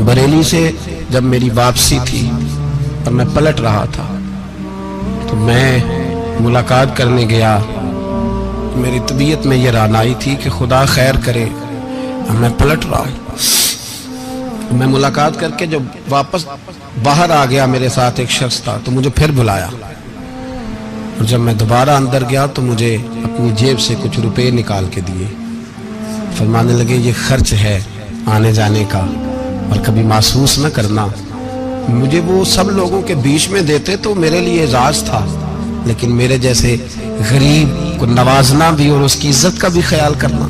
बरेली से जब मेरी वापसी थी और मैं पलट रहा था तो मैं मुलाकात करने गया। मेरी तबीयत में ये रानाई थी कि खुदा खैर करे, मैं पलट रहा हूँ। मैं मुलाकात करके जब वापस बाहर आ गया, मेरे साथ एक शख्स था तो मुझे फिर बुलाया, और जब मैं दोबारा अंदर गया तो मुझे अपनी जेब से कुछ रुपए निकाल के दिए। फरमाने लगे ये खर्च है आने जाने का, और कभी महसूस न करना। मुझे वो सब लोगों के बीच में देते तो मेरे लिए एजाज था, लेकिन मेरे जैसे गरीब को नवाजना भी और उसकी इज्जत का भी ख्याल करना,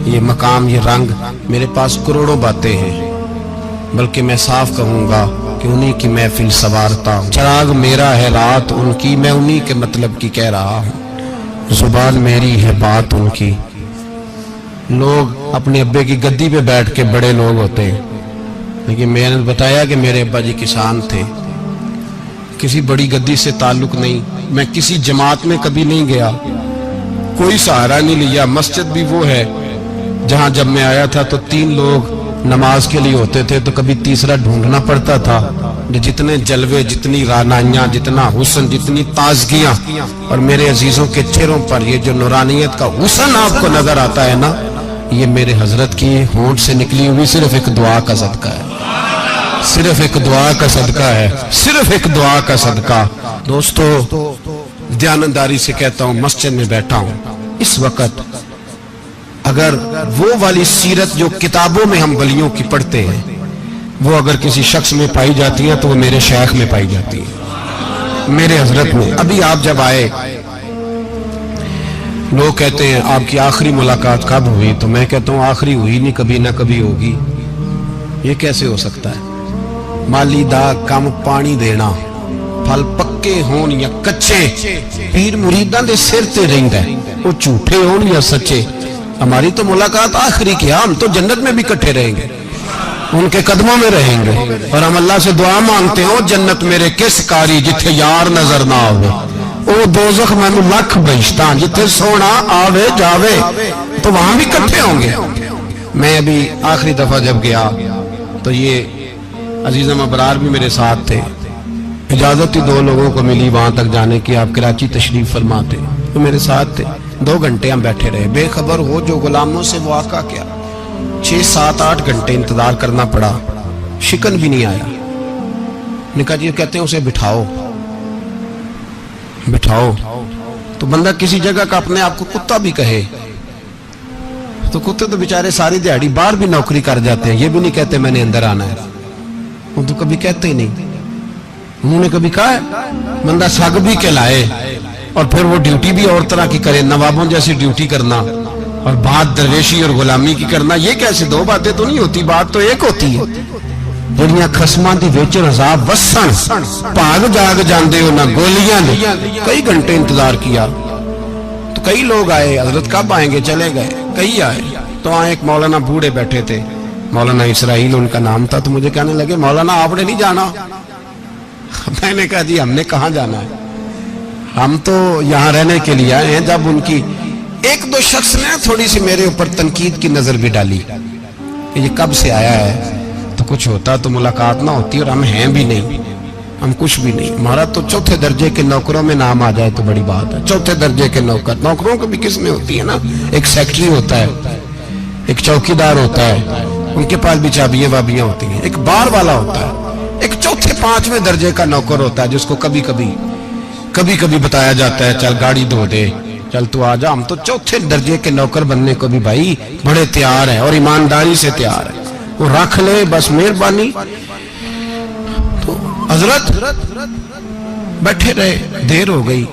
ये मकाम, ये रंग, मेरे पास करोड़ों बातें हैं, बल्कि मैं साफ कहूंगा कि उन्हीं की महफिल सवारता हूँ। चिराग मेरा है रात उनकी, मैं उन्हीं के मतलब की कह रहा हूँ। जुबान मेरी है बात उनकी। लोग अपने अब्बे की गद्दी पे बैठ के बड़े लोग होते हैं, लेकिन मैंने बताया कि मेरे अब्बा जी किसान थे, किसी बड़ी गद्दी से ताल्लुक नहीं। मैं किसी जमात में कभी नहीं गया, कोई सहारा नहीं लिया। मस्जिद भी वो है जहां जब मैं आया था तो 3 लोग नमाज के लिए होते थे, तो कभी तीसरा ढूंढना पड़ता था। जितने जलवे, जितनी रानाइयां, जितना हुस्न, जितनी ताजगियां, और मेरे अजीजों के चेहरों पर ये जो नूरानियत का हुस्न आपको नजर आता है ना, ये मेरे हजरत की होंठ से निकली हुई सिर्फ एक दुआ का सदका है, सिर्फ एक दुआ का सदका है, सिर्फ एक दुआ का सदका। दोस्तों, ध्यानदारी से कहता हूं, मस्जिद में बैठा हूं इस वक्त, अगर वो वाली सीरत जो किताबों में हम वलियों की पढ़ते हैं, वो अगर किसी शख्स में पाई जाती है तो वो मेरे शेख में पाई जाती है, मेरे हजरत में। अभी आप जब आए, लोग कहते हैं आपकी आखिरी मुलाकात कब हुई, तो मैं कहता हूँ आखिरी हुई नहीं, कभी ना कभी होगी। ये कैसे हो सकता है? माली दा कम पानी देना, फल पक्के होन या कच्चे, पीर मुरीदां दे सिर ते रहिंदा है, वो झूठे होन या सच्चे। हमारी तो मुलाकात आखिरी की, हम तो जन्नत में भी इकट्ठे रहेंगे, उनके कदमों में रहेंगे, और हम अल्लाह से दुआ मांगते हो जन्नत मेरे किस कारी जिथे यार नजर ना आवे, ओ दोज़ख मैनू लख बहिश्ता जिथे सोना आवे जावे, तो वहां भी इकट्ठे होंगे। मैं अभी आखिरी दफा जब गया तो ये अजीज़म अबरार भी मेरे साथ थे। इजाजत ही 2 लोगों को मिली वहां तक जाने की, आप कराची तशरीफ फरमाते, तो मेरे साथ थे। 2 घंटे हम बैठे रहे, बेखबर हो जो गुलामों से वो आका क्या। 6, 7, 8 घंटे इंतजार करना पड़ा, शिकन भी नहीं आया। निका जी कहते हैं उसे बिठाओ बिठाओ, तो बंदा किसी जगह का अपने आप को कुत्ता भी कहे, तो कुत्ते तो बेचारे सारी दिहाड़ी बाहर भी नौकरी कर जाते हैं, ये भी नहीं कहते मैंने अंदर आना है, वो तो कभी कहते ही नहीं। उन्होंने कभी कहा है बंदा सग भी कहलाए और फिर वो ड्यूटी भी और तरह की करे, नवाबों जैसी ड्यूटी करना और बात दरवेशी और गुलामी की करना, ये कैसे? 2 बातें तो नहीं होती, बात तो एक होती है। ਜਿਹੜੀਆਂ ਖਸਮਾਂ ਦੀ ਵਿੱਚ ਰਜ਼ਾ ਵਸਣ ਭਾਗ ਜਾਗ ਜਾਂਦੇ हो ना गोलियां ने। कई घंटे इंतजार किया तो कई लोग आए, हजरत कब आएंगे, चले गए। कई आए तो वहां एक मौलाना बूढ़े बैठे थे, मौलाना इसराइल उनका नाम था, तो मुझे कहने लगे मौलाना आपने नहीं जाना? मैंने कहा जी हमने कहाँ जाना है, हम तो यहाँ रहने के लिए आए हैं। जब उनकी 1-2 शख्स ने थोड़ी सी मेरे ऊपर तनकीद की नजर भी डाली कि ये कब से आया है, तो कुछ होता तो मुलाकात ना होती, और हम हैं भी नहीं, हम कुछ भी नहीं। हमारा तो 4थे दर्जे के नौकरों में नाम आ जाए तो बड़ी बात है। 4थे दर्जे के नौकर, नौकरों को भी किस में होती है ना, एक सेक्रेटरी होता है, एक चौकीदार होता है, उनके पास भी चाबियां वाबियां होती हैं, एक बार वाला होता है, एक 4थे 5वें दर्जे का नौकर होता है जिसको कभी कभी बताया जाता है चल गाड़ी धो दे, चल तू आ जा। हम तो 4थे दर्जे के नौकर बनने को भी भाई बड़े तैयार है और ईमानदारी से तैयार है, वो रख ले बस मेहरबानी। तो हजरत बैठे रहे, देर हो गई,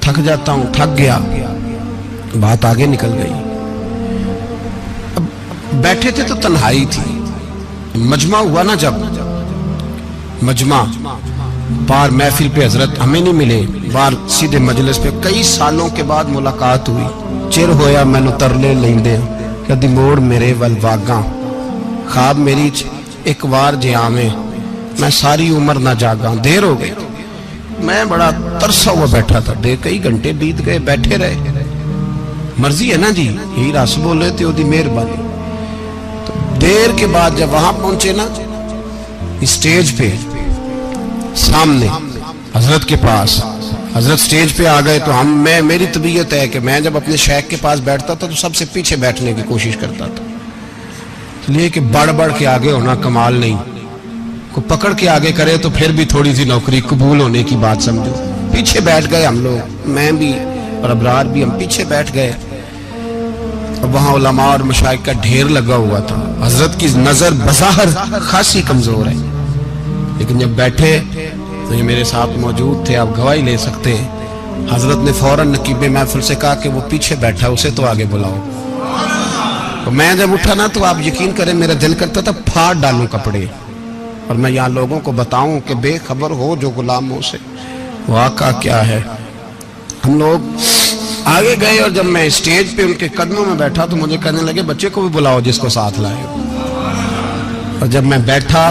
थक जाता हूं, थक गया, बात आगे निकल गई। अब बैठे थे तो तन्हाई थी, मजमा हुआ ना, जब मजमा बाहर महफिल पे हजरत हमें नहीं मिले, बाहर सीधे मजलिस पे कई सालों के बाद मुलाकात हुई। चिर होया मैनू तरले लेंदे कदी मोड़ मेरे वल वागा, ख्वाब मेरी एक बार जे आवे मैं सारी उम्र ना जागा। देर हो गई, मैं बड़ा तरसा हुआ बैठा था, कई घंटे बीत गए, बैठे रहे। मर्जी है ना जी, यही रस बोले तो ओदी मेहरबानी। तो देर के बाद जब वहां पहुंचे ना, स्टेज पे सामने हजरत के पास, हजरत स्टेज पे आ गए तो मेरी तबीयत है कि मैं जब अपने शेख के पास बैठता था तो सबसे पीछे बैठने की कोशिश करता था, इसलिए कि बढ़ बढ़ के आगे होना कमाल नहीं, को पकड़ के आगे करे तो फिर भी थोड़ी सी नौकरी कबूल होने की बात समझो। पीछे बैठ गए हम लोग, मैं भी और अबरार भी, हम पीछे बैठ गए। अब वहाँ उलमा और मशाइख का ढेर लगा हुआ था। हजरत की नजर बज़ाहिर खासी कमजोर है, लेकिन जब बैठे तो ये मेरे साथ मौजूद थे, आप गवाही ले सकते हैं। हजरत ने फौरन नकीबे महफिल से कहा कि वो पीछे बैठा, उसे तो आगे बुलाओ। तो मैं जब उठा ना तो आप यकीन करें मेरा दिल करता था फाड़ डालूं कपड़े और मैं यहाँ लोगों को बताऊं कि बेखबर हो जो गुलामों से, वाक़ा क्या है। हम लोग आगे गए और जब मैं स्टेज पे उनके कदमों में बैठा तो मुझे कहने लगे बच्चे को भी बुलाओ जिसको साथ लाए हो। और जब मैं बैठा,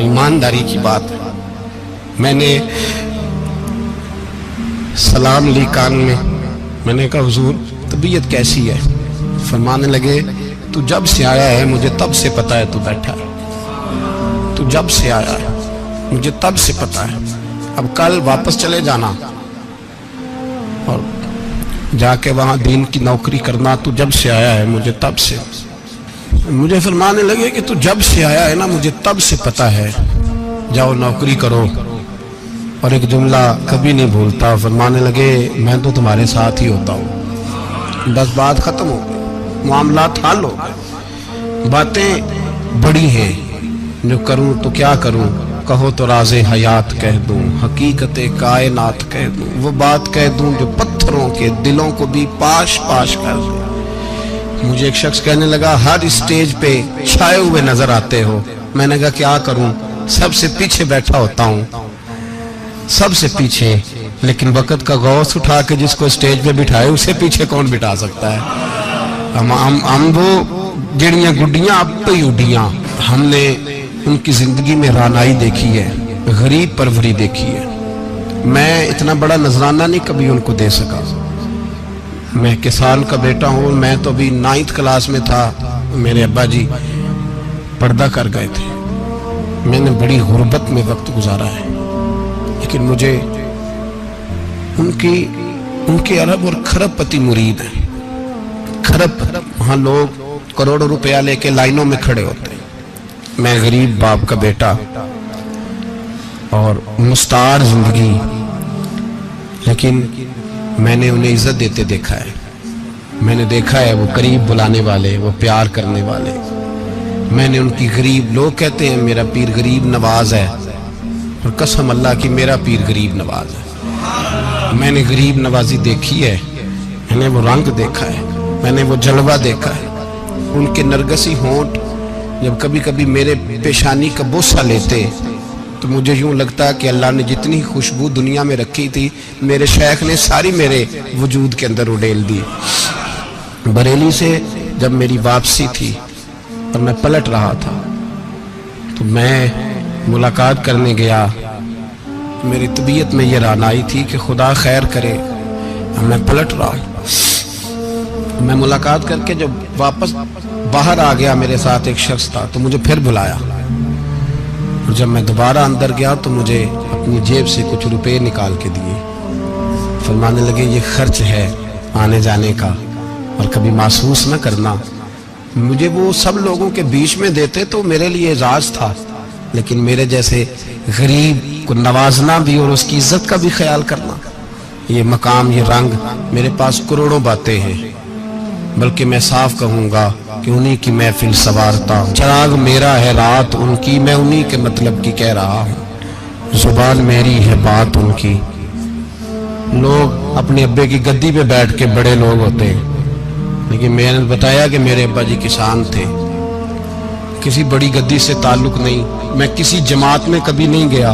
ईमानदारी की बात है, मैंने सलाम ली कान में। मैंने कहा हुजूर तबीयत कैसी है? फरमाने लगे तू जब से आया है मुझे तब से पता है तू बैठा है, तू जब से आया है मुझे तब से पता है। अब कल वापस चले जाना और जाके वहां दीन की नौकरी करना, तू जब से आया है मुझे तब से। मुझे फरमाने लगे कि तू जब से आया है ना मुझे तब से पता है, जाओ नौकरी करो। और एक जुमला कभी नहीं भूलता, फरमाने लगे मैं तो तुम्हारे साथ ही होता हूँ। बस बात खत्म हो गई, मामलात हल हो गए। बातें बड़ी हैं, जो करूं तो क्या करूं, कहो तो राज़े हयात कह दूं, हकीकत कायनात कह दूं, वो बात कह दूं जो पत्थरों के दिलों को भी पाश पाश कर दे। मुझे एक शख्स कहने लगा हर स्टेज पे छाए हुए नजर आते हो। मैंने कहा क्या करूं, सबसे पीछे बैठा होता हूं, सबसे पीछे, लेकिन वक़्त का गौस उठा के जिसको स्टेज पे बिठाए उसे पीछे कौन बिठा सकता है। हम वो जड़ियां गुड्डियां अब तो ही उड्डियां। हमने उनकी जिंदगी में रानाई देखी है, गरीब परवरी देखी है। मैं इतना बड़ा नजराना नहीं कभी उनको दे सका। मैं किसान का बेटा हूँ, मैं तो अभी 9th क्लास में था, मेरे अब्बा जी पर्दा कर गए थे। मैंने बड़ी गुर्बत में वक्त गुजारा है, लेकिन मुझे उनके अरब और खरब पति मुरीद हैं। खरब, वहाँ लोग करोड़ों रुपया लेके लाइनों में खड़े होते हैं। मैं गरीब बाप का बेटा और मुस्तार जिंदगी, लेकिन मैंने उन्हें इज्जत देते देखा है। मैंने देखा है वो करीब बुलाने वाले, वो प्यार करने वाले। मैंने उनकी गरीब, लोग कहते हैं मेरा पीर गरीब नवाज है, और कसम अल्लाह की मेरा पीर गरीब नवाज है। मैंने गरीब नवाजी देखी है, मैंने वो रंग देखा है, मैंने वो जलवा देखा है। उनके नरगसी होंठ जब कभी कभी मेरे पेशानी का बोसा लेते तो मुझे यूं लगता कि अल्लाह ने जितनी खुशबू दुनिया में रखी थी मेरे शेख ने सारी मेरे वजूद के अंदर उड़ेल दी। बरेली से जब मेरी वापसी थी और मैं पलट रहा था तो मैं मुलाकात करने गया। मेरी तबीयत में ये रानाई थी कि खुदा खैर करे, मैं पलट रहा हूँ। मैं मुलाकात करके जब वापस बाहर आ गया, मेरे साथ एक शख्स था, तो मुझे फिर बुलाया। और जब मैं दोबारा अंदर गया तो मुझे अपनी जेब से कुछ रुपए निकाल के दिए। फरमाने लगे ये खर्च है आने जाने का, और कभी महसूस न करना। मुझे वो सब लोगों के बीच में देते तो मेरे लिए एजाज था, लेकिन मेरे जैसे गरीब को नवाजना भी और उसकी इज्जत का भी ख्याल करना, ये मकाम, ये रंग, मेरे पास करोड़ों बातें हैं, बल्कि मैं साफ कहूंगा कि उन्हीं की महफिल सवारता हूँ। चिराग मेरा है रात उनकी, मैं उन्हीं के मतलब की कह रहा हूँ। जुबान मेरी है बात उनकी। लोग अपने अब्बे की गद्दी पे बैठ के बड़े लोग होते हैं, लेकिन मैंने बताया कि मेरे अब्बा जी किसान थे, किसी बड़ी गद्दी से ताल्लुक नहीं। मैं किसी जमात में कभी नहीं गया,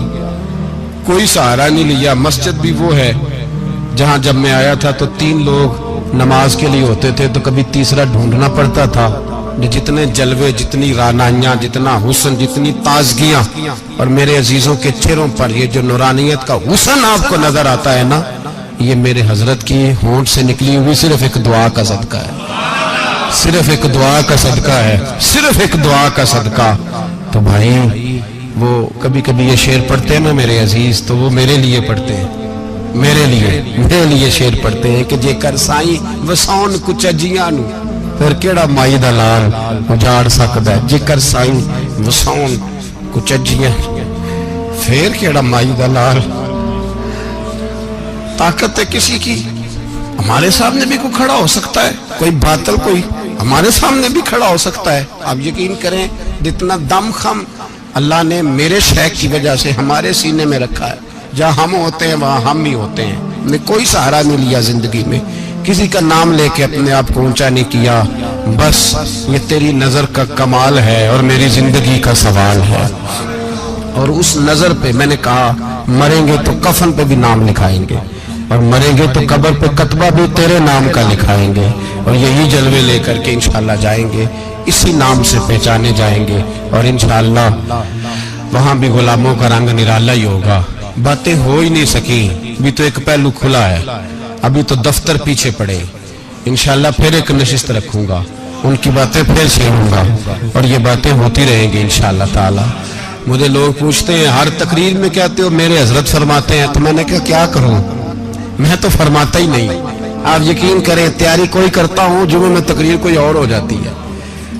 कोई सहारा नहीं लिया। मस्जिद भी वो है जहां जब मैं आया था तो 3 लोग नमाज के लिए होते थे, तो कभी तीसरा ढूंढना पड़ता था। जितने जलवे, जितनी रानाइयां, जितना हुस्न, जितनी ताजगियां, और मेरे अजीजों के चेहरों पर ये जो नूरानियत का हुस्न आपको नजर आता है ना, ये मेरे हजरत की होंठ से निकली हुई सिर्फ एक दुआ का सदका है, सिर्फ एक दुआ का सदका है, सिर्फ एक दुआ का सदका। तो भाई وہ کبھی کبھی یہ شعر پڑھتے ہیں نا میرے عزیز، تو وہ میرے لیے پڑھتے ہیں، میرے لیے شعر پڑھتے ہیں کہ جے کر سائیں وسون کچھ اجیاں نو پھر کیڑا مائی دا لال اجاڑ سکدا ہے، جے کر سائیں وسون کچھ اجیاں پھر کیڑا مائی دا لال۔ طاقت ہے کسی کی، ہمارے سامنے بھی کوئی کھڑا ہو سکتا ہے، کوئی باطل کوئی ہمارے سامنے بھی کھڑا ہو سکتا ہے۔ آپ یقین کریں جتنا دم خم اللہ نے میرے شیخ کی وجہ سے ہمارے سینے میں رکھا ہے، جہاں ہم ہوتے ہیں وہاں ہم ہی ہوتے ہیں۔ ہم نے کوئی سہارا نہیں لیا زندگی میں، کسی کا نام لے کے اپنے آپ کو اونچا نہیں کیا، بس یہ تیری نظر کا کمال ہے اور میری زندگی کا سوال ہے۔ اور اس نظر پہ میں نے کہا مریں گے تو کفن پہ بھی نام لکھائیں گے، اور مریں گے تو قبر پہ کتبہ بھی تیرے نام کا لکھائیں گے، اور یہی جلوے لے کر کے انشاءاللہ جائیں گے، اسی نام سے پہچانے جائیں گے، اور انشاءاللہ وہاں بھی غلاموں کا رنگ نرالا ہی ہوگا۔ باتیں ہو ہی نہیں سکیں، بھی تو ایک پہلو کھلا ہے، ابھی تو دفتر پیچھے پڑے، انشاءاللہ پھر ایک نشست رکھوں گا، ان کی باتیں پھر چھیڑوں گا، اور یہ باتیں ہوتی رہیں گی انشاءاللہ تعالی۔ مجھے لوگ پوچھتے ہیں ہر تقریر میں کہتے ہو میرے حضرت فرماتے ہیں، تو میں نے کہا کیا کروں، میں تو فرماتا ہی نہیں۔ آپ یقین کریں تیاری کوئی کرتا ہوں، جمعے میں تقریر کوئی اور ہو جاتی ہے،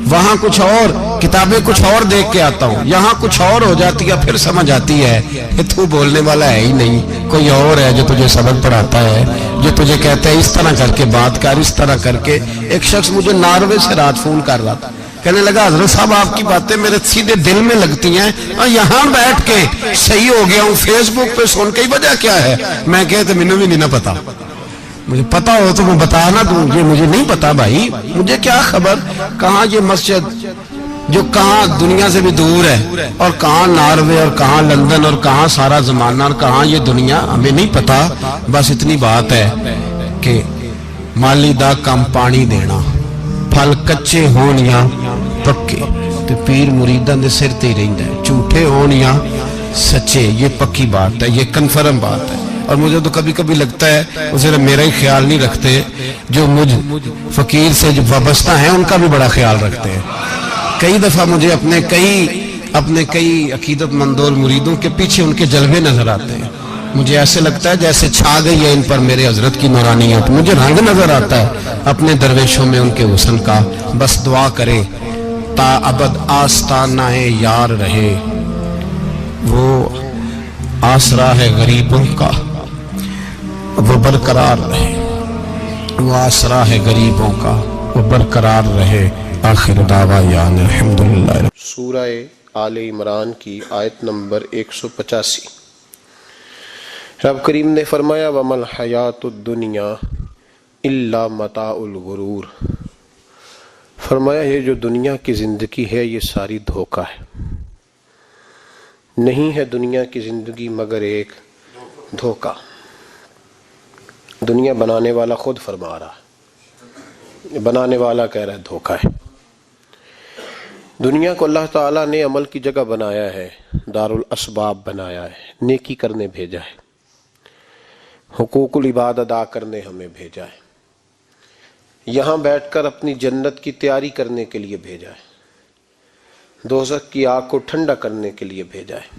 وہاں کچھ اور کتابیں کچھ اور دیکھ کے آتا ہوں، یہاں کچھ اور ہو جاتی ہے، پھر سمجھ آتی ہے کہ تو بولنے والا ہے ہی نہیں، کوئی اور ہے جو تجھے سبق پڑھاتا ہے، جو تجھے کہتا ہے اس طرح کر کے بات کر، اس طرح کر کے۔ ایک شخص مجھے ناروے سے رات فون کر رہا تھا، کہنے لگا حضرت صاحب آپ کی باتیں میرے سیدھے دل میں لگتی ہیں، اور یہاں بیٹھ کے صحیح ہو گیا ہوں، فیس بک پہ سن کے وجہ کیا ہے؟ میں کہتے مجھے بھی نہیں پتا، مجھے پتا ہو تو میں بتانا دوں، یہ مجھے نہیں پتا بھائی، مجھے کیا خبر کہاں یہ مسجد جو کہاں دنیا سے بھی دور ہے، اور کہاں ناروے اور کہاں لندن اور کہاں سارا زمانہ اور کہاں یہ دنیا، ہمیں نہیں پتا۔ بس اتنی بات ہے کہ مالی دا کم پانی دینا، پھل کچے ہون یا پکے تے پیر مریداں دے سر تے ہی رہندا ہے، جھوٹے ہون یا سچے، یہ پکی بات ہے، یہ کنفرم بات ہے۔ اور مجھے تو کبھی کبھی لگتا ہے وہ صرف میرا ہی خیال نہیں رکھتے، جو مجھ فقیر سے جو وابستہ ہیں ان کا بھی بڑا خیال رکھتے ہیں۔ کئی دفعہ مجھے اپنے کئی عقیدت مندوں مریدوں کے پیچھے ان کے جلوے نظر آتے ہیں، مجھے ایسے لگتا ہے جیسے چھا گئی ہے ان پر میرے حضرت کی نورانیت، مجھے رنگ نظر آتا ہے اپنے درویشوں میں ان کے حسن کا۔ بس دعا کریں تا ابد آستانہ یار رہے، وہ آسرا ہے غریبوں کا، وہ برقرار رہے، وہ آسرا ہے غریبوں کا، وہ برقرار رہے۔ آخر دعوانا الحمدللہ۔ سورہ آل عمران کی آیت نمبر 185۔ رب کریم نے فرمایا وَمَا الْحَيَاةُ الدُّنْيَا إِلَّا مَتَاعُ الْغُرُورِ، فرمایا یہ جو دنیا کی زندگی ہے یہ ساری دھوکہ ہے، نہیں ہے دنیا کی زندگی مگر ایک دھوکہ۔ دنیا بنانے والا خود فرما رہا ہے، بنانے والا کہہ رہا ہے دھوکہ ہے۔ دنیا کو اللہ تعالیٰ نے عمل کی جگہ بنایا ہے، دار الاسباب بنایا ہے، نیکی کرنے بھیجا ہے، حقوق العباد ادا کرنے ہمیں بھیجا ہے، یہاں بیٹھ کر اپنی جنت کی تیاری کرنے کے لیے بھیجا ہے، دوزخ کی آگ کو ٹھنڈا کرنے کے لیے بھیجا ہے۔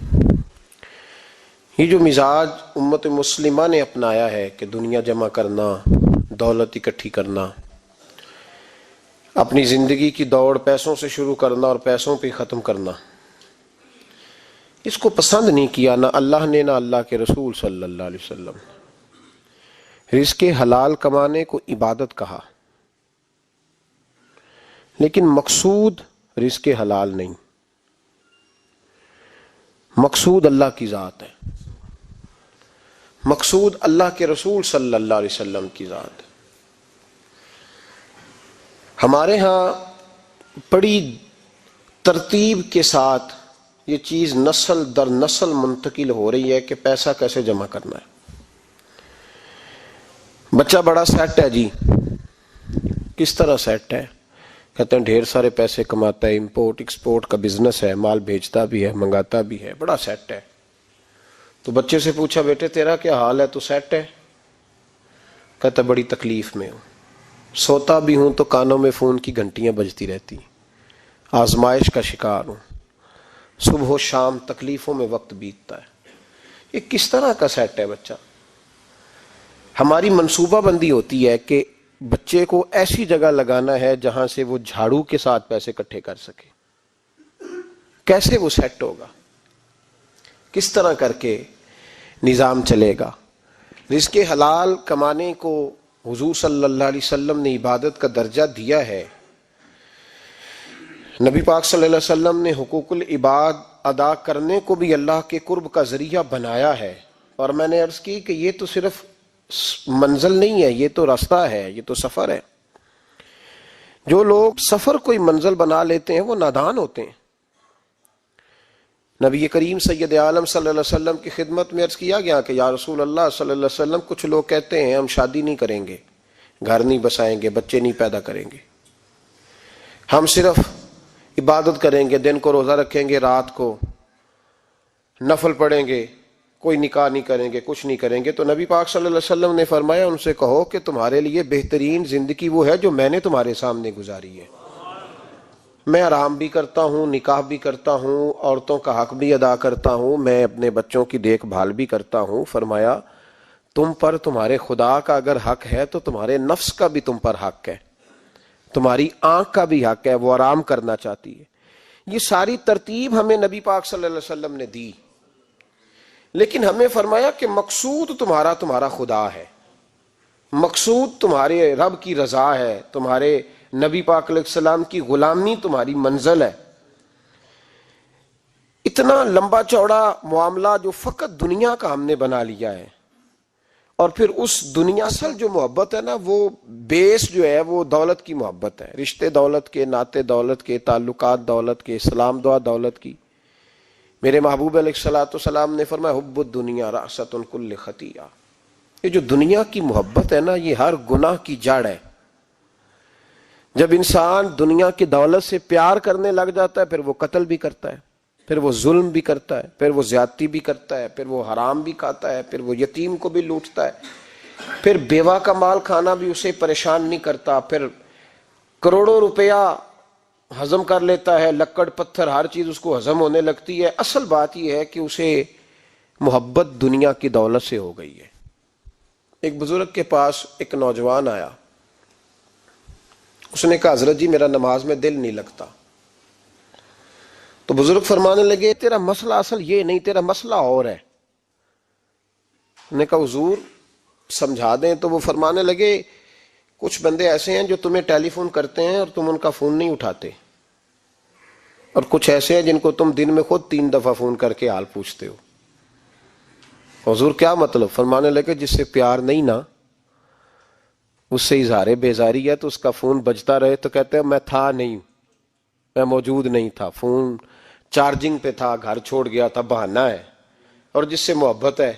یہ جو مزاج امت مسلمہ نے اپنایا ہے کہ دنیا جمع کرنا، دولت اکٹھی کرنا، اپنی زندگی کی دوڑ پیسوں سے شروع کرنا اور پیسوں پہ ختم کرنا، اس کو پسند نہیں کیا نہ اللہ نے نہ اللہ کے رسول صلی اللہ علیہ وسلم۔ رزق حلال کمانے کو عبادت کہا، لیکن مقصود رزق حلال نہیں، مقصود اللہ کی ذات ہے، مقصود اللہ کے رسول صلی اللہ علیہ وسلم کی ذات ہے۔ ہمارے ہاں بڑی ترتیب کے ساتھ یہ چیز نسل در نسل منتقل ہو رہی ہے کہ پیسہ کیسے جمع کرنا ہے۔ بچہ بڑا سیٹ ہے جی، کس طرح سیٹ ہے؟ کہتے ہیں ڈھیر سارے پیسے کماتا ہے، امپورٹ ایکسپورٹ کا بزنس ہے، مال بھیجتا بھی ہے، منگاتا بھی ہے، بڑا سیٹ ہے۔ تو بچے سے پوچھا بیٹے تیرا کیا حال ہے؟ تو سیٹ ہے؟ کہتا بڑی تکلیف میں ہوں، سوتا بھی ہوں تو کانوں میں فون کی گھنٹیاں بجتی رہتی، آزمائش کا شکار ہوں، صبح و شام تکلیفوں میں وقت بیتتا ہے. یہ کس طرح کا سیٹ ہے بچہ؟ ہماری منصوبہ بندی ہوتی ہے کہ بچے کو ایسی جگہ لگانا ہے جہاں سے وہ جھاڑو کے ساتھ پیسے اکٹھے کر سکے. کیسے وہ سیٹ ہوگا؟ کس طرح کر کے نظام چلے گا؟ رزق حلال کمانے کو حضور صلی اللہ علیہ وسلم نے عبادت کا درجہ دیا ہے. نبی پاک صلی اللہ علیہ وسلم نے حقوق العباد ادا کرنے کو بھی اللہ کے قرب کا ذریعہ بنایا ہے. اور میں نے عرض کی کہ یہ تو صرف منزل نہیں ہے، یہ تو راستہ ہے، یہ تو سفر ہے. جو لوگ سفر کوئی منزل بنا لیتے ہیں وہ نادان ہوتے ہیں. نبی کریم سید عالم صلی اللہ علیہ وسلم کی خدمت میں عرض کیا گیا کہ یا رسول اللہ صلی اللہ علیہ وسلم، کچھ لوگ کہتے ہیں ہم شادی نہیں کریں گے، گھر نہیں بسائیں گے، بچے نہیں پیدا کریں گے، ہم صرف عبادت کریں گے، دن کو روزہ رکھیں گے، رات کو نفل پڑھیں گے، کوئی نکاح نہیں کریں گے، کچھ نہیں کریں گے. تو نبی پاک صلی اللہ علیہ وسلم نے فرمایا ان سے کہو کہ تمہارے لیے بہترین زندگی وہ ہے جو میں نے تمہارے سامنے گزاری ہے. میں آرام بھی کرتا ہوں، نکاح بھی کرتا ہوں، عورتوں کا حق بھی ادا کرتا ہوں، میں اپنے بچوں کی دیکھ بھال بھی کرتا ہوں. فرمایا تم پر تمہارے خدا کا اگر حق ہے تو تمہارے نفس کا بھی تم پر حق ہے، تمہاری آنکھ کا بھی حق ہے، وہ آرام کرنا چاہتی ہے. یہ ساری ترتیب ہمیں نبی پاک صلی اللہ علیہ وسلم نے دی، لیکن ہمیں فرمایا کہ مقصود تمہارا خدا ہے، مقصود تمہارے رب کی رضا ہے، تمہارے نبی پاک علیہ السلام کی غلامی تمہاری منزل ہے. اتنا لمبا چوڑا معاملہ جو فقط دنیا کا ہم نے بنا لیا ہے، اور پھر اس دنیا اصل جو محبت ہے نا، وہ بیس جو ہے وہ دولت کی محبت ہے، رشتے دولت کے، ناطے دولت کے، تعلقات دولت کے، سلام دعا دولت کی. میرے محبوب علیہ الصلوۃ والسلام نے فرمایا حب الدنیا رأسۃ کل خطیئہ. یہ جو دنیا کی محبت ہے نا، یہ ہر گناہ کی جڑ ہے. جب انسان دنیا کی دولت سے پیار کرنے لگ جاتا ہے پھر وہ قتل بھی کرتا ہے، پھر وہ ظلم بھی کرتا ہے، پھر وہ زیادتی بھی کرتا ہے، پھر وہ حرام بھی کھاتا ہے، پھر وہ یتیم کو بھی لوٹتا ہے، پھر بیوہ کا مال کھانا بھی اسے پریشان نہیں کرتا، پھر کروڑوں روپیہ ہضم کر لیتا ہے، لکڑ پتھر ہر چیز اس کو ہضم ہونے لگتی ہے. اصل بات یہ ہے کہ اسے محبت دنیا کی دولت سے ہو گئی ہے. ایک بزرگ کے پاس ایک نوجوان آیا، اس نے کہا حضرت جی میرا نماز میں دل نہیں لگتا. تو بزرگ فرمانے لگے تیرا مسئلہ اصل یہ نہیں، تیرا مسئلہ اور ہے. نے کہا حضور سمجھا دیں. تو وہ فرمانے لگے کچھ بندے ایسے ہیں جو تمہیں ٹیلی فون کرتے ہیں اور تم ان کا فون نہیں اٹھاتے، اور کچھ ایسے ہیں جن کو تم دن میں خود 3 دفعہ فون کر کے حال پوچھتے ہو. حضور کیا مطلب؟ فرمانے لگے جس سے پیار نہیں نا، اس سے اظہار بیزاری ہے تو اس کا فون بجتا رہے تو کہتے ہیں میں تھا نہیں، میں موجود نہیں تھا، فون چارجنگ پہ تھا، گھر چھوڑ گیا تھا، بہانہ ہے. اور جس سے محبت ہے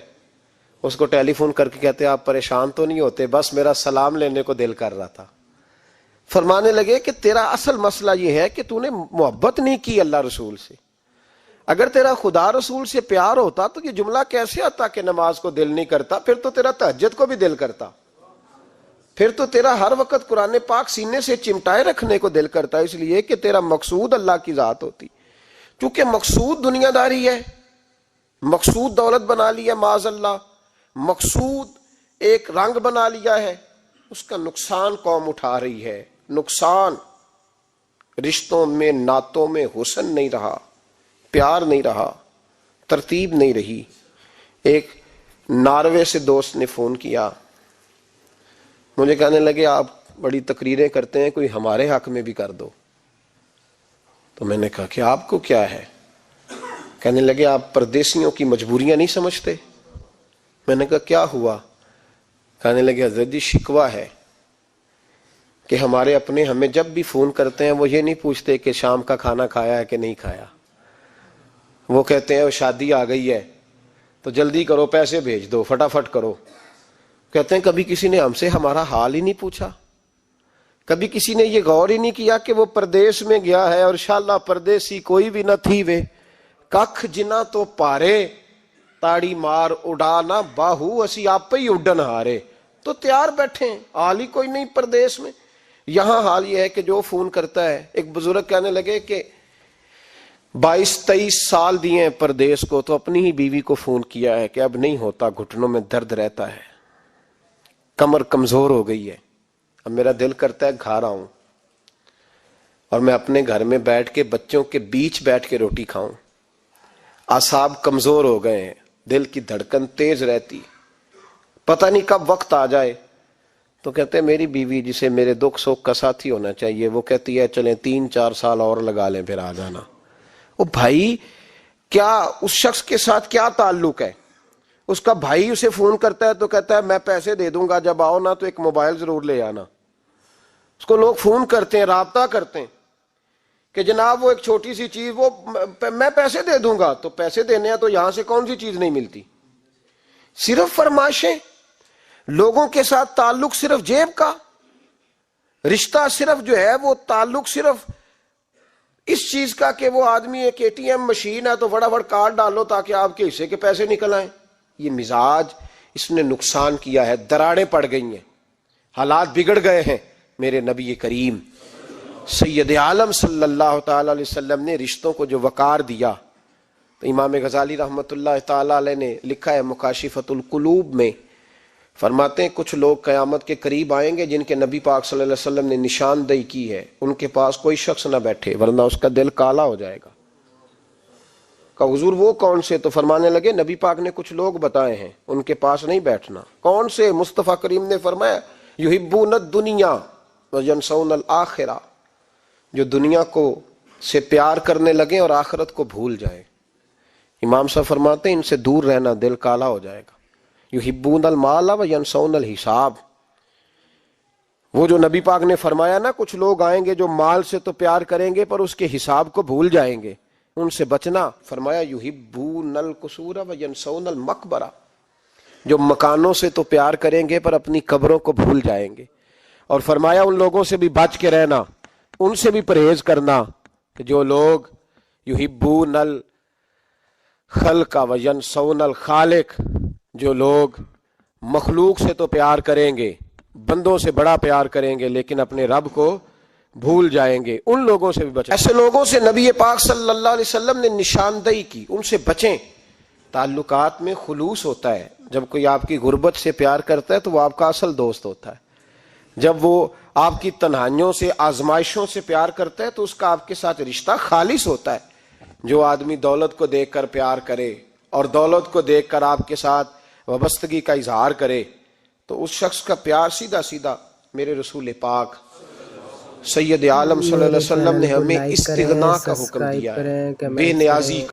اس کو ٹیلی فون کر کے کہتے ہیں آپ پریشان تو نہیں ہوتے، بس میرا سلام لینے کو دل کر رہا تھا. فرمانے لگے کہ تیرا اصل مسئلہ یہ ہے کہ تو نے محبت نہیں کی اللہ رسول سے. اگر تیرا خدا رسول سے پیار ہوتا تو یہ جملہ کیسے آتا کہ نماز کو دل نہیں کرتا؟ پھر تو تیرا تہجد کو بھی دل کرتا، پھر تو تیرا ہر وقت قرآن پاک سینے سے چمٹائے رکھنے کو دل کرتا. اس لیے کہ تیرا مقصود اللہ کی ذات ہوتی. چونکہ مقصود دنیا داری ہے، مقصود دولت بنا لیا معاذ اللہ، مقصود ایک رنگ بنا لیا ہے، اس کا نقصان قوم اٹھا رہی ہے. نقصان رشتوں میں، نعتوں میں حسن نہیں رہا، پیار نہیں رہا، ترتیب نہیں رہی. ایک ناروے سے دوست نے فون کیا، مجھے کہنے لگے آپ بڑی تقریریں کرتے ہیں، کوئی ہمارے حق میں بھی کر دو. تو میں نے کہا کہ آپ کو کیا ہے؟ کہنے لگے آپ پردیسیوں کی مجبوریاں نہیں سمجھتے. میں نے کہا کیا ہوا؟ کہنے لگے حضرت جی شکوہ ہے کہ ہمارے اپنے ہمیں جب بھی فون کرتے ہیں وہ یہ نہیں پوچھتے کہ شام کا کھانا کھایا ہے کہ نہیں کھایا. وہ کہتے ہیں شادی آ گئی ہے تو جلدی کرو، پیسے بھیج دو، فٹافٹ کرو. کہتے ہیں کبھی کسی نے ہم سے ہمارا حال ہی نہیں پوچھا، کبھی کسی نے یہ غور ہی نہیں کیا کہ وہ پردیس میں گیا ہے اور انشاءاللہ پردیسی کوئی بھی نہ تھی وے ککھ جنا تو پارے تاڑی مار اڑانا باہو اسی آپ ہی اڈن ہارے. تو تیار بیٹھے ہیں، حال ہی کوئی نہیں پردیس میں. یہاں حال یہ ہے کہ جو فون کرتا ہے، ایک بزرگ کہنے لگے کہ 22-23 साल दिए हैं परदेश को, तो अपनी ही बीवी को फोन किया है कि अब नहीं होता, घुटनों में दर्द रहता है, कमर कमजोर हो गई है, अब मेरा दिल करता है घर आऊं और मैं अपने घर में बैठ के बच्चों के बीच बैठ के रोटी खाऊं। आसाब कमजोर हो गए हैं, दिल की धड़कन तेज रहती, पता नहीं कब वक्त आ जाए। तो कहते हैं मेरी बीवी, जिसे मेरे दुख सुख का साथी होना चाहिए, वो कहती है चलें 3-4 साल और लगा लें फिर आ जाना। ओ भाई, क्या उस शख्स के साथ क्या ताल्लुक है? उसका भाई उसे फोन करता है तो कहता है मैं पैसे दे दूंगा, जब आओ ना तो एक मोबाइल जरूर ले आना। उसको लोग फोन करते हैं, राब्ता करते हैं कि जनाब वो एक छोटी सी चीज, वो मैं पैसे दे दूंगा। तो पैसे देने हैं तो यहां से कौन सी चीज नहीं मिलती? सिर्फ फरमाइशें, लोगों के साथ ताल्लुक सिर्फ जेब का, रिश्ता सिर्फ जो है वो ताल्लुक सिर्फ इस चीज का कि वो आदमी एक एटीएम मशीन है तो फटाफट कार्ड डालो ताकि आपके हिस्से के पैसे निकल आए। ये मिजाज इसने नुकसान किया है, दरारें पड़ गई हैं, हालात बिगड़ गए हैं। मेरे नबी करीम सैयद आलम सल्लल्लाहु ताला अलैहि वसल्लम ने रिश्तों को जो वकार दिया, तो इमाम गजाली रहमतुल्लाह ताला अलैह ने लिखा है मुकाशिफतुल कुलूब में, फरमाते हैं कुछ लोग क़यामत के करीब आएंगे जिनके नबी पाक सल्लल्लाहु अलैहि वसल्लम ने निशानदेही की है, उनके पास कोई शख्स ना बैठे वरना उसका दिल काला हो जाएगा। का हुजूर वो कौन से? तो फरमाने लगे नबी पाक ने कुछ लोग बताए हैं, उनके पास नहीं बैठना। कौन से? मुस्तफ़ा करीम ने फरमाया युहिब्बून दुनिया व यनसौनल आखिरा, जो दुनिया को से प्यार करने लगे और आखिरत को भूल जाए। इमाम साहब फरमाते हैं इनसे दूर रहना, दिल काला हो जाएगा। युहिब्बूनल माला व यनसौनल हिसाब, वो जो नबी पाक ने फरमाया ना कुछ लोग आएंगे जो माल से तो प्यार करेंगे पर उसके हिसाब को भूल जाएंगे, उनसे बचना। फरमाया युहिब्बूनल कुसूरा व यनसौनल मकबरा, जो मकानों से तो प्यार करेंगे पर अपनी कब्रों को भूल जाएंगे। और फरमाया उन लोगों से भी बच के रहना, उनसे भी परहेज करना कि जो लोग युहिब्बूनल खल्का व यनसौनल खालिक, जो लोग मखलूक से तो प्यार करेंगे, बंदों से बड़ा प्यार करेंगे लेकिन अपने रब को भूल जाएंगे, उन लोगों से भी बचें। ऐसे लोगों से नबी पाक सल्लल्लाहु अलैहि वसल्लम ने निशानदेही की, उनसे बचें। ताल्लुकात में खुलूस होता है, जब कोई आपकी गुर्बत से प्यार करता है तो वो आपका असल दोस्त होता है। जब वो आपकी तन्हाइयों से आजमाइशों से प्यार करता है तो उसका आपके साथ रिश्ता खालिस होता है। जो आदमी दौलत को देखकर प्यार करे और दौलत को देखकर आपके साथ वाबस्तगी का इजहार करे, तो उस शख्स का प्यार सीधा सीधा मेरे रसूल पाक सैयद आलम सल्लल्लाहु अलैहि वसल्लम ने हमें इस्तिगना का हुक्म दिया है, बेनियाजी।